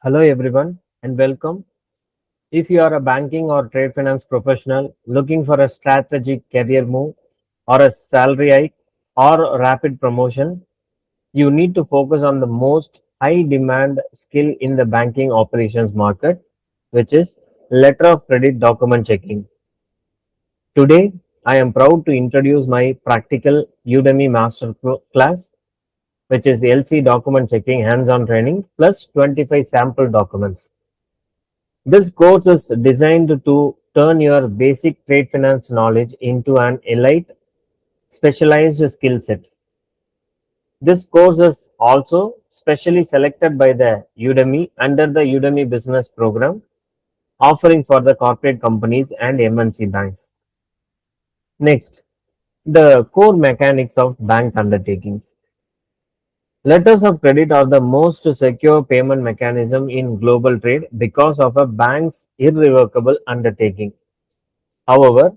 Hello, everyone, and welcome. If you are a banking or trade finance professional looking for a strategic career move or a salary hike or rapid promotion, you need to focus on the most high demand skill in the banking operations market, which is letter of credit document checking. Today, I am proud to introduce my practical Udemy master class, which is LC document checking hands on training plus 25 sample documents. This course is designed to turn your basic trade finance knowledge into an elite specialized skill set. This course is also specially selected by the Udemy under the Udemy Business Program, offering for the corporate companies and MNC banks. Next, the core mechanics of bank undertakings. Letters of credit are the most secure payment mechanism in global trade because of a bank's irrevocable undertaking. However,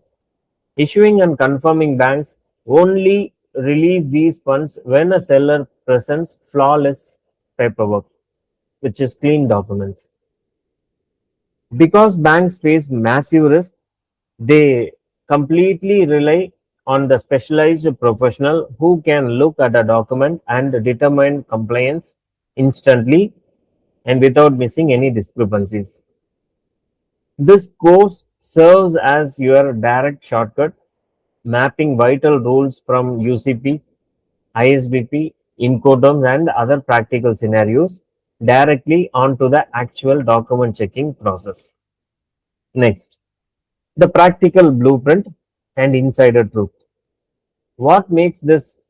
issuing and confirming banks only release these funds when a seller presents flawless paperwork, which is clean documents. Because banks face massive risk, they completely rely on the specialized professional who can look at a document and determine compliance instantly and without missing any discrepancies. This course serves as your direct shortcut, mapping vital rules from UCP, ISBP, Incoterms, and other practical scenarios directly onto the actual document checking process. Next, the practical blueprint and insider truth. What makes this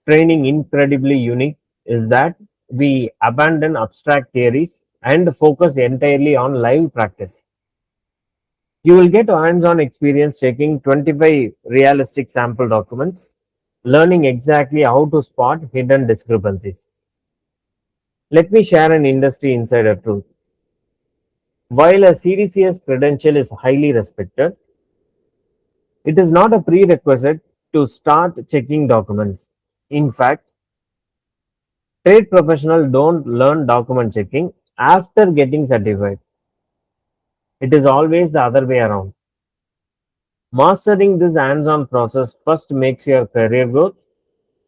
training incredibly unique is that we abandon abstract theories and focus entirely on live practice. You will get hands on experience checking 25 realistic sample documents, learning exactly how to spot hidden discrepancies. Let me share an industry insider truth. While a CDCS credential is highly respected, it is not a prerequisite to start checking documents. In fact, trade professionals don't learn document checking after getting certified. It is always the other way around. Mastering this hands on process first makes your career growth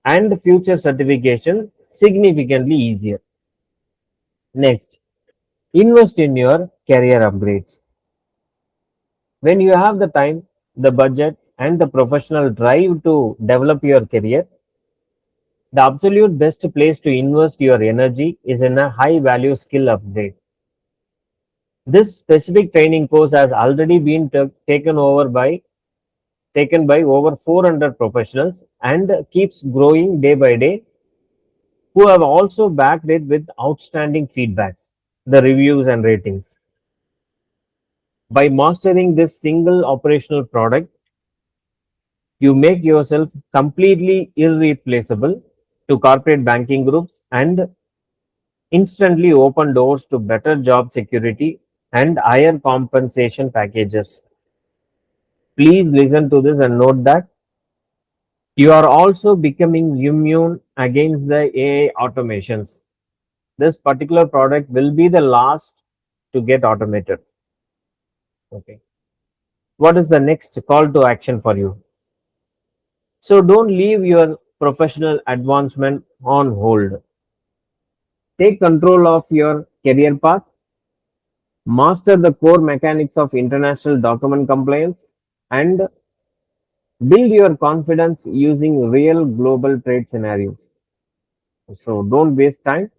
and future certification significantly easier. Next, invest in your career upgrades. When you have the time, the budget, and the professional drive to develop your career, the absolute best place to invest your energy is in a high value skill upgrade. This specific training course has already been taken by over 400 professionals and keeps growing day by day, who have also backed it with outstanding feedbacks, the reviews and ratings. By mastering this single operational product, you make yourself completely irreplaceable to corporate banking groups and instantly open doors to better job security and higher compensation packages. Please listen to this and note that you are also becoming immune against the AI automations. This particular product will be the last to get automated. Okay. What is the next call to action for you? So don't leave your professional advancement on hold. Take control of your career path, master the core mechanics of international document compliance, and build your confidence using real global trade scenarios. So don't waste time.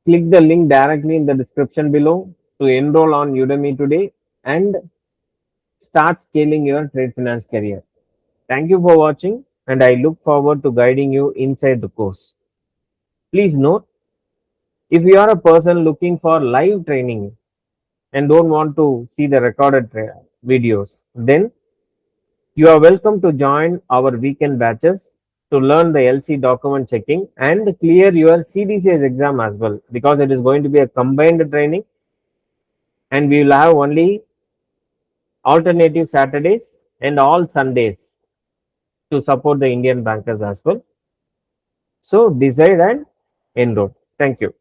Click the link directly in the description below to enroll on Udemy today and start scaling your trade finance career. Thank you for watching, and I look forward to guiding you inside the course. Please note, if you are a person looking for live training and don't want to see the recorded videos, then you are welcome to join our weekend batches to learn the LC document checking and clear your CDCS exam as well, because it is going to be a combined training and we will have only alternative Saturdays and all Sundays to support the Indian bankers as well. So decide and enroll. Thank you.